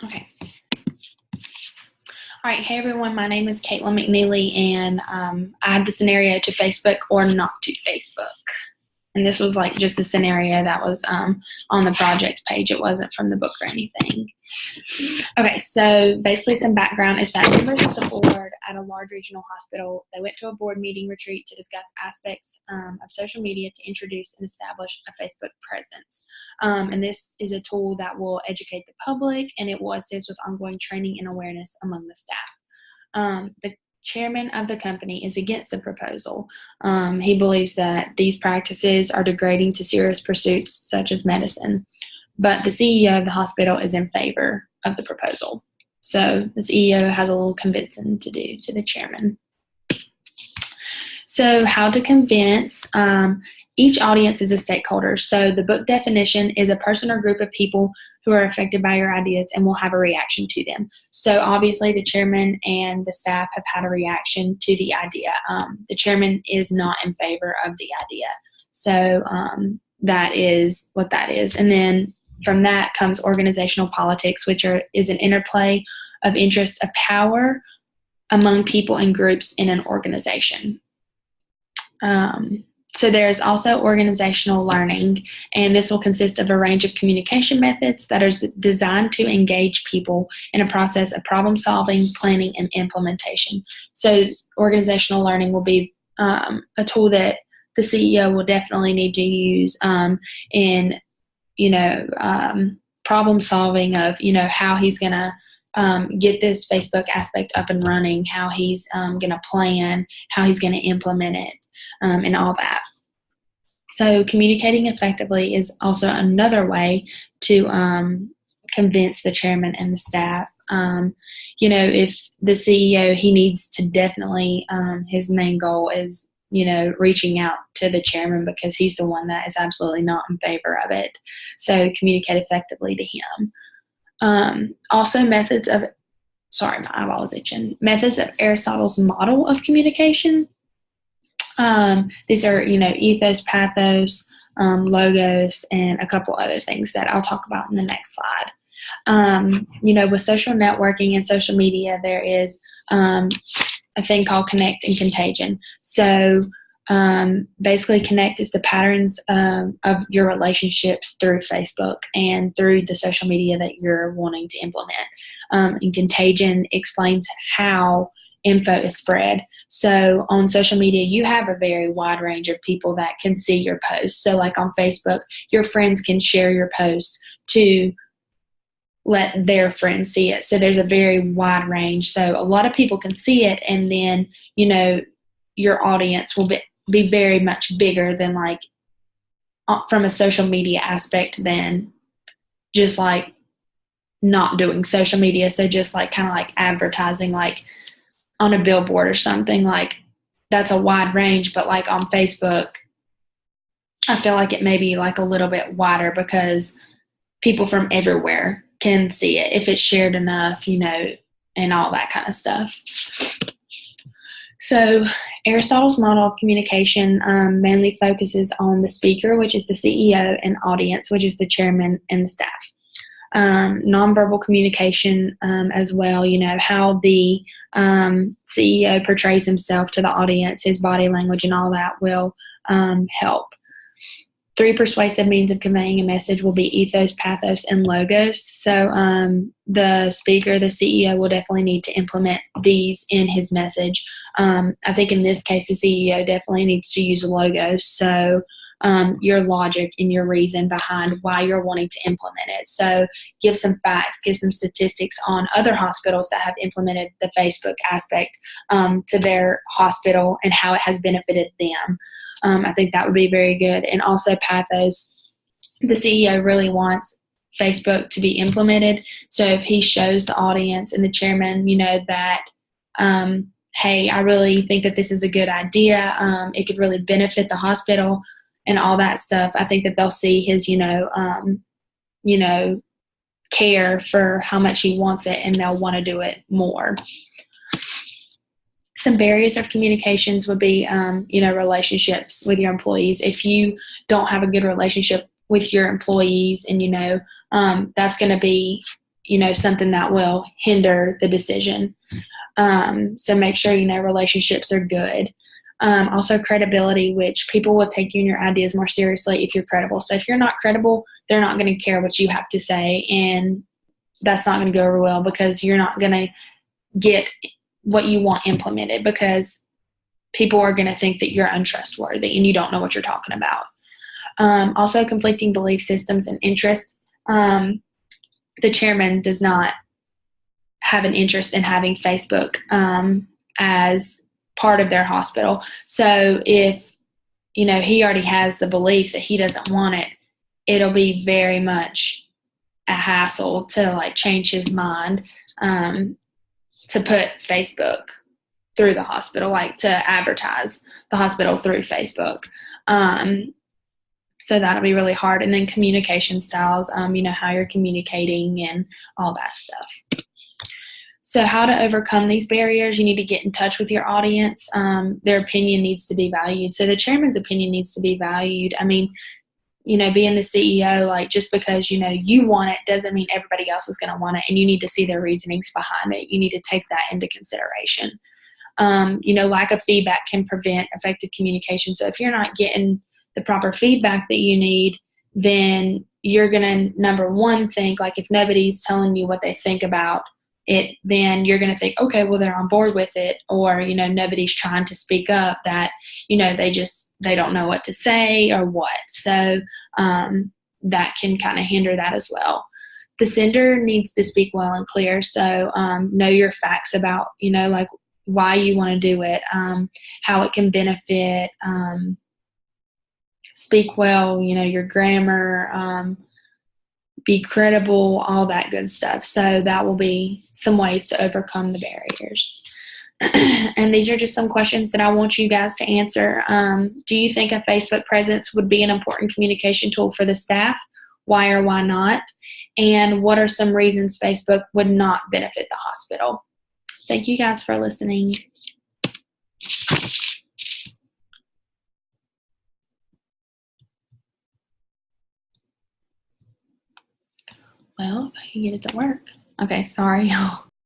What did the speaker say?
Okay. All right. Hey, everyone. My name is Caitlin McNeely, and I had the scenario to Facebook or not to Facebook. And this was like just a scenario that was on the project page. It wasn't from the book or anything. Okay, so basically some background is that members of the board at a large regional hospital, they went to a board meeting retreat to discuss aspects of social media to introduce and establish a Facebook presence. And this is a tool that will educate the public, and it will assist with ongoing training and awareness among the staff. The chairman of the company is against the proposal. He believes that these practices are degrading to serious pursuits such as medicine. But the CEO of the hospital is in favor of the proposal. So the CEO has a little convincing to do to the chairman. So how to convince? Each audience is a stakeholder. So the book definition is a person or group of people who are affected by your ideas and will have a reaction to them. So obviously the chairman and the staff have had a reaction to the idea. The chairman is not in favor of the idea. So that is what that is. And then from that comes organizational politics, which is an interplay of interests of power among people and groups in an organization. So there's also organizational learning, and this will consist of a range of communication methods that are designed to engage people in a process of problem solving, planning, and implementation. So organizational learning will be a tool that the CEO will definitely need to use in problem solving of, how he's going to get this Facebook aspect up and running, how he's going to plan, how he's going to implement it, and all that. So communicating effectively is also another way to convince the chairman and the staff. If the CEO, he needs to definitely, his main goal is, reaching out to the chairman because he's the one that is absolutely not in favor of it. So communicate effectively to him. Also methods of Aristotle's model of communication. These are, ethos, pathos, logos, and a couple other things that I'll talk about in the next slide. With social networking and social media, there is a thing called connect and contagion. So basically connect is the patterns of your relationships through Facebook and through the social media that you're wanting to implement. And contagion explains how info is spread. So on social media, you have a very wide range of people that can see your posts. So like on Facebook, your friends can share your post to let their friends see it. So there's a very wide range. So a lot of people can see it, and then, your audience will be very much bigger than like from a social media aspect than just like not doing social media. So just like kind of like advertising like on a billboard or something, like that's a wide range. But like on Facebook, I feel like it may be like a little bit wider because people from everywhere can see it if it's shared enough, and all that kind of stuff. So Aristotle's model of communication mainly focuses on the speaker, which is the CEO, and audience, which is the chairman and the staff. Nonverbal communication as well, how the CEO portrays himself to the audience, his body language and all that will help. 3 persuasive means of conveying a message will be ethos, pathos, and logos. So the speaker, the CEO, will definitely need to implement these in his message. I think in this case, the CEO definitely needs to use logos. So your logic and your reason behind why you're wanting to implement it. So give some facts, give some statistics on other hospitals that have implemented the Facebook aspect to their hospital and how it has benefited them. I think that would be very good. And also pathos, the CEO really wants Facebook to be implemented. So if he shows the audience and the chairman, that, hey, I really think that this is a good idea. It could really benefit the hospital and all that stuff. I think that they'll see his, care for how much he wants it, and they'll want to do it more. Some barriers of communications would be, relationships with your employees. If you don't have a good relationship with your employees, and, that's going to be, something that will hinder the decision. So make sure, relationships are good. Also credibility, which people will take you and your ideas more seriously if you're credible. So if you're not credible, they're not going to care what you have to say, and that's not going to go over well because you're not going to get what you want implemented because people are going to think that you're untrustworthy and you don't know what you're talking about. Also conflicting belief systems and interests. The chairman does not have an interest in having Facebook as part of their hospital. So if, he already has the belief that he doesn't want it, it'll be very much a hassle to change his mind to put Facebook through the hospital, to advertise the hospital through Facebook. So that'll be really hard. And then communication styles, how you're communicating and all that stuff. So how to overcome these barriers, you need to get in touch with your audience. Their opinion needs to be valued. So the chairman's opinion needs to be valued. I mean, being the CEO, just because, you want it doesn't mean everybody else is going to want it. And you need to see their reasonings behind it. You need to take that into consideration. Lack of feedback can prevent effective communication. So if you're not getting the proper feedback that you need, then you're going to, number one, think if nobody's telling you what they think about it, then you're going to think, okay, well, they're on board with it. Or, nobody's trying to speak up, that, they don't know what to say or what. So that can kind of hinder that as well. The sender needs to speak well and clear. So know your facts about, why you want to do it, how it can benefit, speak well, your grammar, be credible, all that good stuff. So that will be some ways to overcome the barriers. And these are just some questions that I want you guys to answer. Do you think a Facebook presence would be an important communication tool for the staff? Why or why not? And what are some reasons Facebook would not benefit the hospital? Thank you guys for listening. Well, if I can get it to work. Okay, sorry, y'all.